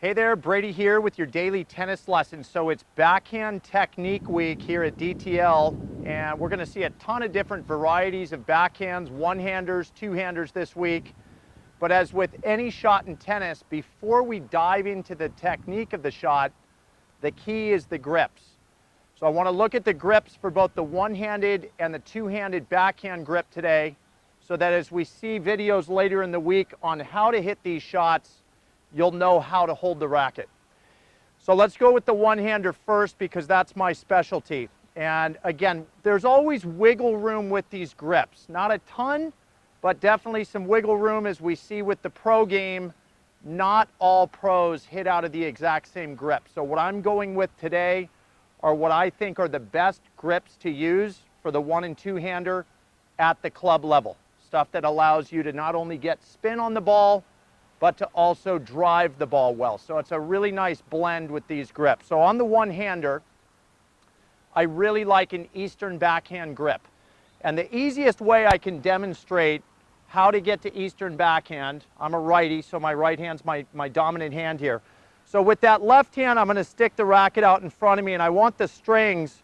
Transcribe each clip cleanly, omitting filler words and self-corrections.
Hey there, Brady here with your daily tennis lesson. So it's backhand technique week here at DTL, and we're gonna see a ton of different varieties of backhands, one-handers, two-handers this week. But as with any shot in tennis, before we dive into the technique of the shot, the key is the grips. So I wanna look at the grips for both the one-handed and the two-handed backhand grip today, so that as we see videos later in the week on how to hit these shots, you'll know how to hold the racket. So let's go with the one-hander first because that's my specialty. And again, there's always wiggle room with these grips. Not a ton, but definitely some wiggle room as we see with the pro game. Not all pros hit out of the exact same grip. So what I'm going with today are what I think are the best grips to use for the one and two-hander at the club level. Stuff that allows you to not only get spin on the ball, but to also drive the ball well. So it's a really nice blend with these grips. So on the one-hander, I really like an Eastern backhand grip. And the easiest way I can demonstrate how to get to Eastern backhand, I'm a righty, so my right hand's my dominant hand here. So with that left hand, I'm gonna stick the racket out in front of me, and I want the strings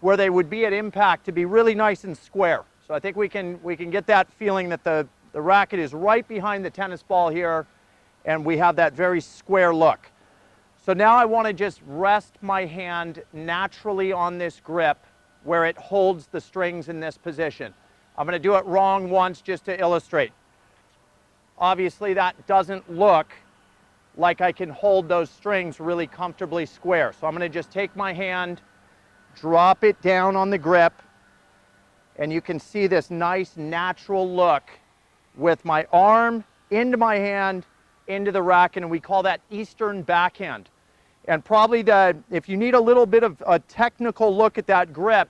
where they would be at impact to be really nice and square. So I think we can get that feeling that the racket is right behind the tennis ball here, and we have that very square look. So now I want to just rest my hand naturally on this grip where it holds the strings in this position. I'm going to do it wrong once just to illustrate. Obviously that doesn't look like I can hold those strings really comfortably square. So I'm going to just take my hand, drop it down on the grip, and you can see this nice natural look with my arm into my hand, into the racket, and we call that Eastern backhand. And probably if you need a little bit of a technical look at that grip,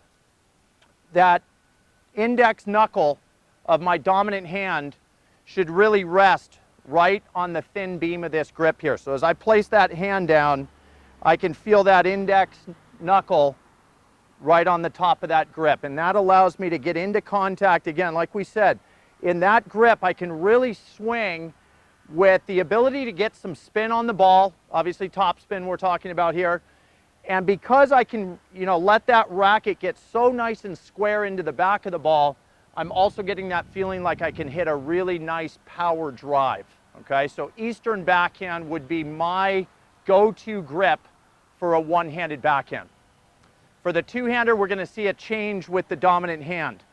that index knuckle of my dominant hand should really rest right on the thin beam of this grip here. So as I place that hand down, I can feel that index knuckle right on the top of that grip. And that allows me to get into contact again, like we said. In that grip, I can really swing with the ability to get some spin on the ball, obviously top spin we're talking about here. And because I can, let that racket get so nice and square into the back of the ball, I'm also getting that feeling like I can hit a really nice power drive, okay? So Eastern backhand would be my go-to grip for a one-handed backhand. For the two-hander, we're gonna see a change with the dominant hand.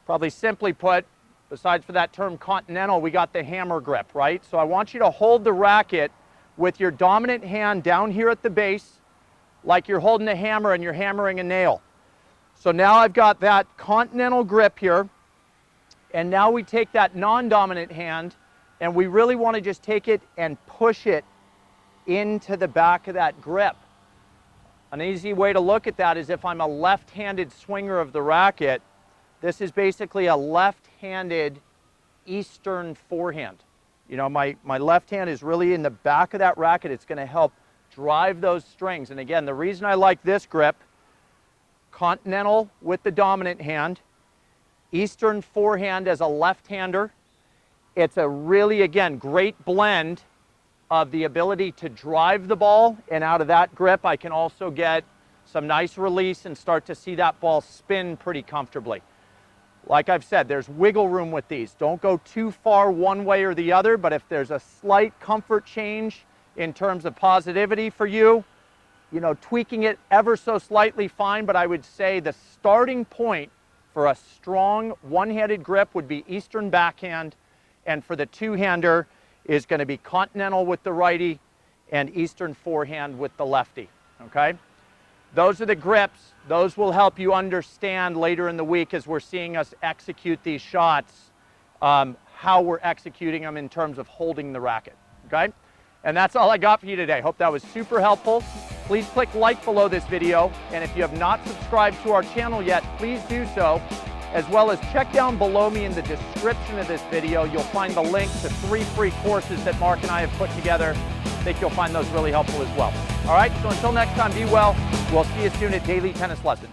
Probably simply put, besides for that term continental, we got the hammer grip, right? So I want you to hold the racket with your dominant hand down here at the base, like you're holding a hammer and you're hammering a nail. So now I've got that continental grip here, and now we take that non-dominant hand, and we really want to just take it and push it into the back of that grip. An easy way to look at that is if I'm a left-handed swinger of the racket, this is basically a left-handed Eastern forehand. My left hand is really in the back of that racket. It's going to help drive those strings. And again, the reason I like this grip, continental with the dominant hand, Eastern forehand as a left-hander, it's a really, again, great blend of the ability to drive the ball, and out of that grip I can also get some nice release and start to see that ball spin pretty comfortably. Like I've said, there's wiggle room with these. Don't go too far one way or the other, but if there's a slight comfort change in terms of positivity for you, tweaking it ever so slightly, fine, but I would say the starting point for a strong one-handed grip would be Eastern backhand, and for the two-hander is going to be continental with the righty and Eastern forehand with the lefty, okay? Those are the grips. Those will help you understand later in the week as we're seeing us execute these shots, how we're executing them in terms of holding the racket, okay? And that's all I got for you today. Hope that was super helpful. Please click like below this video, and if you have not subscribed to our channel yet, please do so, as well as check down below me in the description of this video. You'll find the link to 3 free courses that Mark and I have put together. I think you'll find those really helpful as well. All right, so until next time, be well. We'll see you soon at Daily Tennis Lesson.